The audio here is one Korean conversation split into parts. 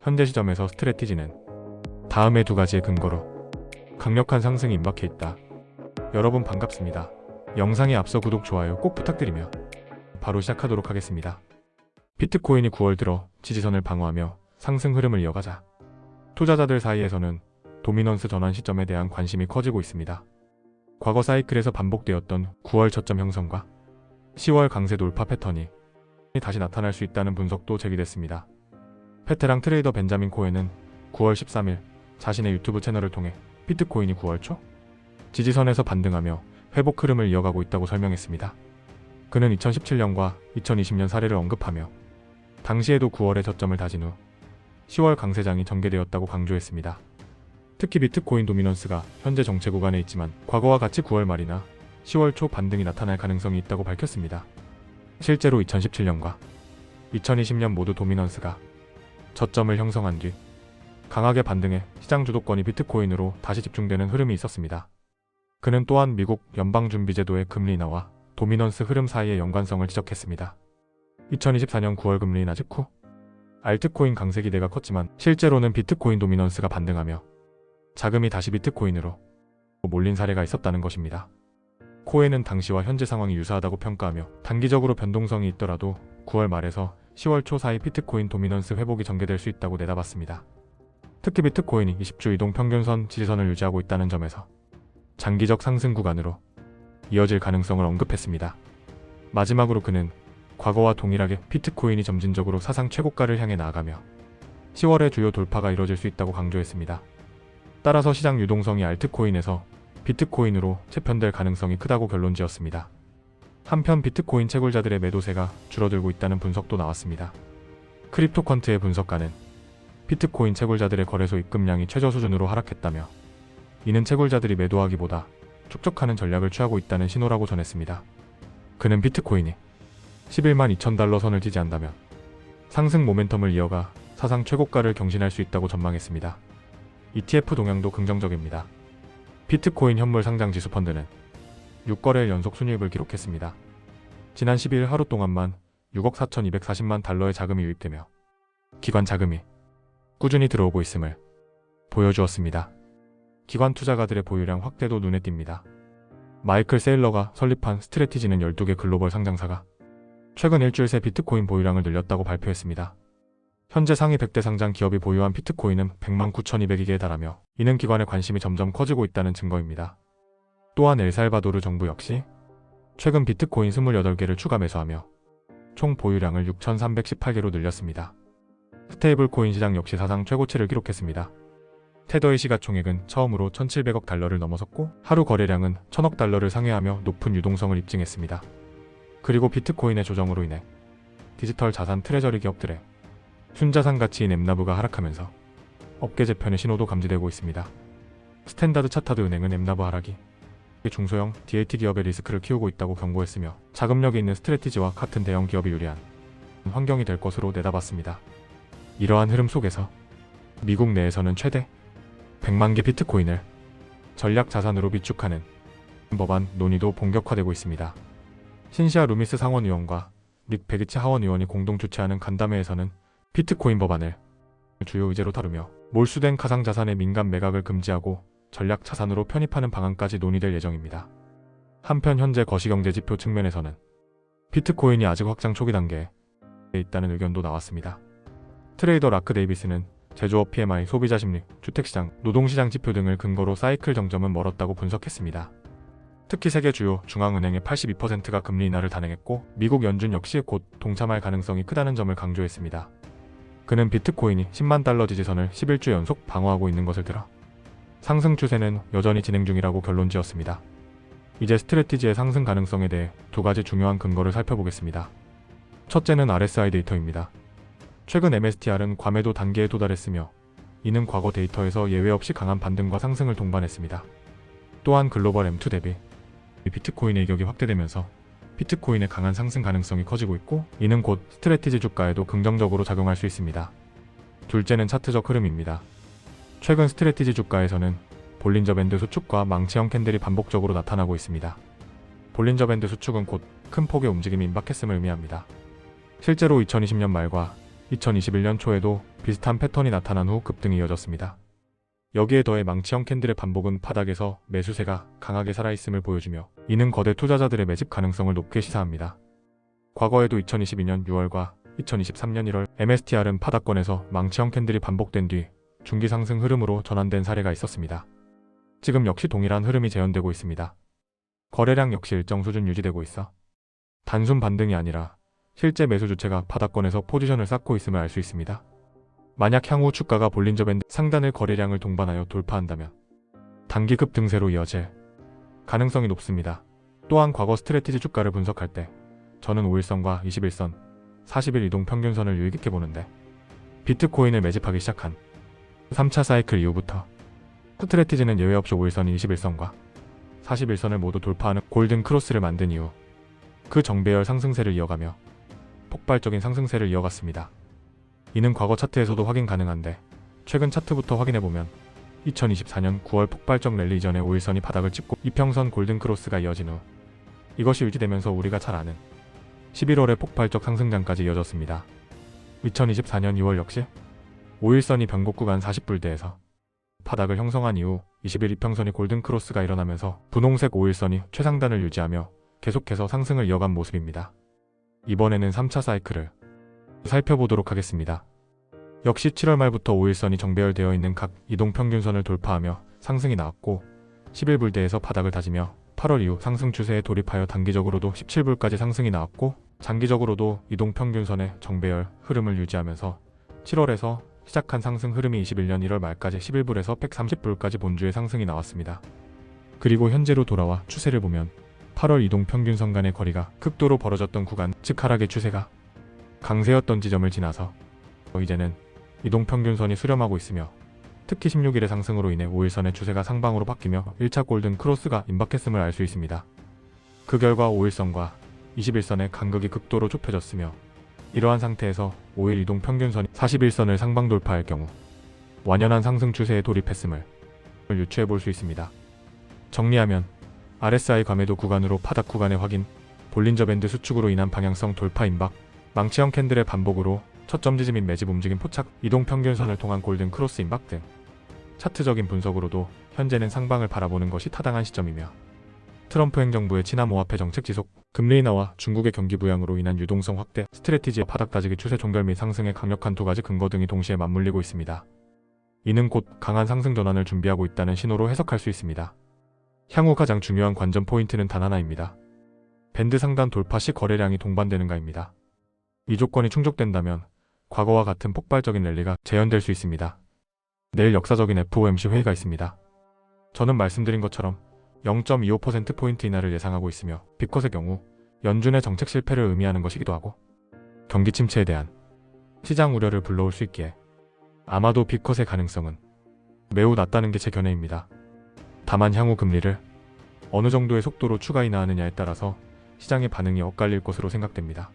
현재 시점에서 스트래티지는 다음의 두 가지의 근거로 강력한 상승이 임박해 있다. 여러분 반갑습니다. 영상에 앞서 구독, 좋아요 꼭 부탁드리며 바로 시작하도록 하겠습니다. 비트코인이 9월 들어 지지선을 방어하며 상승 흐름을 이어가자 투자자들 사이에서는 도미넌스 전환 시점에 대한 관심이 커지고 있습니다. 과거 사이클에서 반복되었던 9월 저점 형성과 10월 강세 돌파 패턴이 다시 나타날 수 있다는 분석도 제기됐습니다. 베테랑 트레이더 벤자민 코엔은 9월 13일 자신의 유튜브 채널을 통해 비트코인이 9월 초 지지선에서 반등하며 회복 흐름을 이어가고 있다고 설명했습니다. 그는 2017년과 2020년 사례를 언급하며 당시에도 9월에 저점을 다진 후 10월 강세장이 전개되었다고 강조했습니다. 특히 비트코인 도미넌스가 현재 정체 구간에 있지만 과거와 같이 9월 말이나 10월 초 반등이 나타날 가능성이 있다고 밝혔습니다. 실제로 2017년과 2020년 모두 도미넌스가 저점을 형성한 뒤 강하게 반등해 시장 주도권이 비트코인으로 다시 집중되는 흐름이 있었습니다. 그는 또한 미국 연방준비제도의 금리 인하와 도미넌스 흐름 사이의 연관성을 지적했습니다. 2024년 9월 금리 인하 직후 알트코인 강세 기대가 컸지만 실제로는 비트코인 도미넌스가 반등하며 자금이 다시 비트코인으로 몰린 사례가 있었다는 것입니다. 코엔은 당시와 현재 상황이 유사하다고 평가하며 단기적으로 변동성이 있더라도 9월 말에서 10월 초 사이 비트코인 도미넌스 회복이 전개될 수 있다고 내다봤습니다. 특히 비트코인이 20주 이동 평균선 지지선을 유지하고 있다는 점에서 장기적 상승 구간으로 이어질 가능성을 언급했습니다. 마지막으로 그는 과거와 동일하게 비트코인이 점진적으로 사상 최고가를 향해 나아가며 10월에 주요 돌파가 이뤄질 수 있다고 강조했습니다. 따라서 시장 유동성이 알트코인에서 비트코인으로 재편될 가능성이 크다고 결론지었습니다. 한편 비트코인 채굴자들의 매도세가 줄어들고 있다는 분석도 나왔습니다. 크립토컨트의 분석가는 비트코인 채굴자들의 거래소 입금량이 최저 수준으로 하락했다며 이는 채굴자들이 매도하기보다 축적하는 전략을 취하고 있다는 신호라고 전했습니다. 그는 비트코인이 11만 2천 달러 선을 지지한다면 상승 모멘텀을 이어가 사상 최고가를 경신할 수 있다고 전망했습니다. ETF 동향도 긍정적입니다. 비트코인 현물 상장 지수 펀드는 6거래일 연속 순이익을 기록했습니다. 지난 12일 하루 동안만 6억 4,240만 달러의 자금이 유입되며 기관 자금이 꾸준히 들어오고 있음을 보여주었습니다. 기관 투자가들의 보유량 확대도 눈에 띕니다. 마이클 세일러가 설립한 스트래티지는 12개 글로벌 상장사가 최근 일주일 새 비트코인 보유량을 늘렸다고 발표했습니다. 현재 상위 100대 상장 기업이 보유한 비트코인은 100만 9,202개에 달하며 이는 기관의 관심이 점점 커지고 있다는 증거입니다. 또한 엘살바도르 정부 역시 최근 비트코인 28개를 추가 매수하며 총 보유량을 6,318개로 늘렸습니다. 스테이블 코인 시장 역시 사상 최고치를 기록했습니다. 테더의 시가총액은 처음으로 1,700억 달러를 넘어섰고 하루 거래량은 1,000억 달러를 상회하며 높은 유동성을 입증했습니다. 그리고 비트코인의 조정으로 인해 디지털 자산 트레저리 기업들의 순자산 가치인 엠나브가 하락하면서 업계 재편의 신호도 감지되고 있습니다. 스탠다드 차타드 은행은 엠나브 하락이 중소형 DAT 기업의 리스크를 키우고 있다고 경고했으며 자금력이 있는 스트래티지와 같은 대형 기업이 유리한 환경이 될 것으로 내다봤습니다. 이러한 흐름 속에서 미국 내에서는 최대 100만 개 비트코인을 전략 자산으로 비축하는 법안 논의도 본격화되고 있습니다. 신시아 루미스 상원의원과 닉 베기치 하원의원이 공동 주최하는 간담회에서는 비트코인 법안을 주요 의제로 다루며 몰수된 가상자산의 민간 매각을 금지하고 전략 자산으로 편입하는 방안까지 논의될 예정입니다. 한편 현재 거시경제 지표 측면에서는 비트코인이 아직 확장 초기 단계에 있다는 의견도 나왔습니다. 트레이더 라크 데이비스는 제조업 PMI, 소비자 심리, 주택시장, 노동시장 지표 등을 근거로 사이클 정점은 멀었다고 분석했습니다. 특히 세계 주요 중앙은행의 82%가 금리 인하를 단행했고 미국 연준 역시 곧 동참할 가능성이 크다는 점을 강조했습니다. 그는 비트코인이 10만 달러 지지선을 11주 연속 방어하고 있는 것을 들어 상승 추세는 여전히 진행 중이라고 결론지었습니다. 이제 스트래티지의 상승 가능성에 대해 두 가지 중요한 근거를 살펴보겠습니다. 첫째는 RSI 데이터입니다. 최근 MSTR은 과매도 단계에 도달했으며 이는 과거 데이터에서 예외 없이 강한 반등과 상승을 동반했습니다. 또한 글로벌 M2 대비 비트코인의 이격이 확대되면서 비트코인의 강한 상승 가능성이 커지고 있고 이는 곧 스트래티지 주가에도 긍정적으로 작용할 수 있습니다. 둘째는 차트적 흐름입니다. 최근 스트래티지 주가에서는 볼린저 밴드 수축과 망치형 캔들이 반복적으로 나타나고 있습니다. 볼린저 밴드 수축은 곧 큰 폭의 움직임이 임박했음을 의미합니다. 실제로 2020년 말과 2021년 초에도 비슷한 패턴이 나타난 후 급등이 이어졌습니다. 여기에 더해 망치형 캔들의 반복은 바닥에서 매수세가 강하게 살아있음을 보여주며 이는 거대 투자자들의 매집 가능성을 높게 시사합니다. 과거에도 2022년 6월과 2023년 1월 MSTR은 바닥권에서 망치형 캔들이 반복된 뒤 중기 상승 흐름으로 전환된 사례가 있었습니다. 지금 역시 동일한 흐름이 재현되고 있습니다. 거래량 역시 일정 수준 유지되고 있어 단순 반등이 아니라 실제 매수 주체가 바닥권에서 포지션을 쌓고 있음을 알 수 있습니다. 만약 향후 주가가 볼린저 밴드 상단을 거래량을 동반하여 돌파한다면 단기 급등세로 이어질 가능성이 높습니다. 또한 과거 스트래티지 주가를 분석할 때 저는 5일선과 21선, 40일 이동평균선을 유의깊게 보는데 비트코인을 매집하기 시작한 3차 사이클 이후부터 스트래티지는 예외 없이 5일선 21선과 41선을 모두 돌파하는 골든 크로스를 만든 이후 그 정배열 상승세를 이어가며 폭발적인 상승세를 이어갔습니다. 이는 과거 차트에서도 확인 가능한데 최근 차트부터 확인해보면 2024년 9월 폭발적 랠리 이전에 5일선이 바닥을 찍고 이평선 골든 크로스가 이어진 후 이것이 유지되면서 우리가 잘 아는 11월의 폭발적 상승장까지 이어졌습니다. 2024년 2월 역시 5일선이 변곡 구간 40불대에서 바닥을 형성한 이후 20일 이평선이 골든 크로스가 일어나면서 분홍색 5일선이 최상단을 유지하며 계속해서 상승을 이어간 모습입니다. 이번에는 3차 사이클을 살펴보도록 하겠습니다. 역시 7월 말부터 5일선이 정배열되어 있는 각 이동평균선을 돌파하며 상승이 나왔고 11불대에서 바닥을 다지며 8월 이후 상승 추세에 돌입하여 단기적으로도 17불까지 상승이 나왔고 장기적으로도 이동평균선의 정배열 흐름을 유지하면서 7월에서 시작한 상승 흐름이 21년 1월 말까지 11불에서 130불까지 본주의 상승이 나왔습니다. 그리고 현재로 돌아와 추세를 보면 8월 이동평균선 간의 거리가 극도로 벌어졌던 구간, 즉 하락의 추세가 강세였던 지점을 지나서 이제는 이동평균선이 수렴하고 있으며 특히 16일의 상승으로 인해 5일선의 추세가 상방으로 바뀌며 1차 골든 크로스가 임박했음을 알 수 있습니다. 그 결과 5일선과 21선의 간극이 극도로 좁혀졌으며 이러한 상태에서 5일 이동평균선이 41선을 상방 돌파할 경우 완연한 상승 추세에 돌입했음을 유추해 볼 수 있습니다. 정리하면 RSI 과매도 구간으로 바닥 구간의 확인, 볼린저 밴드 수축으로 인한 방향성 돌파 임박, 망치형 캔들의 반복으로 초점 지지 및 매집 움직임 포착, 이동평균선을 통한 골든 크로스 임박 등 차트적인 분석으로도 현재는 상방을 바라보는 것이 타당한 시점이며 트럼프 행정부의 친화모화폐 정책 지속, 금리 인하와 중국의 경기 부양으로 인한 유동성 확대, 스트래티지의 바닥 다지기 추세 종결 및 상승의 강력한 두 가지 근거 등이 동시에 맞물리고 있습니다. 이는 곧 강한 상승 전환을 준비하고 있다는 신호로 해석할 수 있습니다. 향후 가장 중요한 관전 포인트는 단 하나입니다. 밴드 상단 돌파 시 거래량이 동반되는가입니다. 이 조건이 충족된다면 과거와 같은 폭발적인 랠리가 재현될 수 있습니다. 내일 역사적인 FOMC 회의가 있습니다. 저는 말씀드린 것처럼 0.25%포인트 인하를 예상하고 있으며 빅컷의 경우 연준의 정책 실패를 의미하는 것이기도 하고 경기 침체에 대한 시장 우려를 불러올 수 있기에 아마도 빅컷의 가능성은 매우 낮다는 게 제 견해입니다. 다만 향후 금리를 어느 정도의 속도로 추가 인하하느냐에 따라서 시장의 반응이 엇갈릴 것으로 생각됩니다.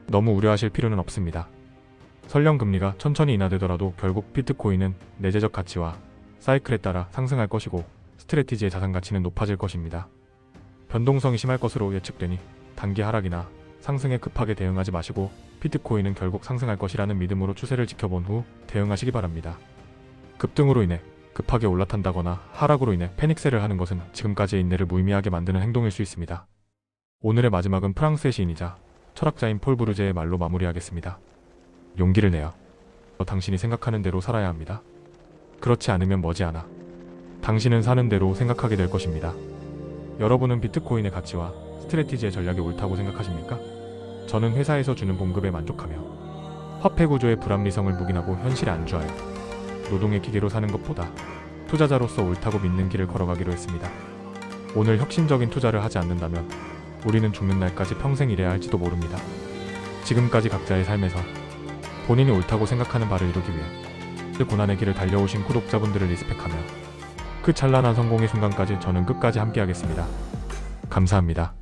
너무 우려하실 필요는 없습니다. 설령 금리가 천천히 인하되더라도 결국 비트코인은 내재적 가치와 사이클에 따라 상승할 것이고 스트래티지의 자산 가치는 높아질 것입니다. 변동성이 심할 것으로 예측되니 단기 하락이나 상승에 급하게 대응하지 마시고 비트코인은 결국 상승할 것이라는 믿음으로 추세를 지켜본 후 대응하시기 바랍니다. 급등으로 인해 급하게 올라탄다거나 하락으로 인해 패닉셀을 하는 것은 지금까지의 인내를 무의미하게 만드는 행동일 수 있습니다. 오늘의 마지막은 프랑스의 시인이자 철학자인 폴 브루제의 말로 마무리하겠습니다. 용기를 내어 당신이 생각하는 대로 살아야 합니다. 그렇지 않으면 머지않아 당신은 사는 대로 생각하게 될 것입니다. 여러분은 비트코인의 가치와 스트래티지의 전략이 옳다고 생각하십니까? 저는 회사에서 주는 봉급에 만족하며 화폐 구조의 불합리성을 묵인하고 현실에 안주하여 노동의 기계로 사는 것보다 투자자로서 옳다고 믿는 길을 걸어가기로 했습니다. 오늘 혁신적인 투자를 하지 않는다면 우리는 죽는 날까지 평생 일해야 할지도 모릅니다. 지금까지 각자의 삶에서 본인이 옳다고 생각하는 바를 이루기 위해 고난의 길을 달려오신 구독자분들을 리스펙하며 그 찬란한 성공의 순간까지 저는 끝까지 함께하겠습니다. 감사합니다.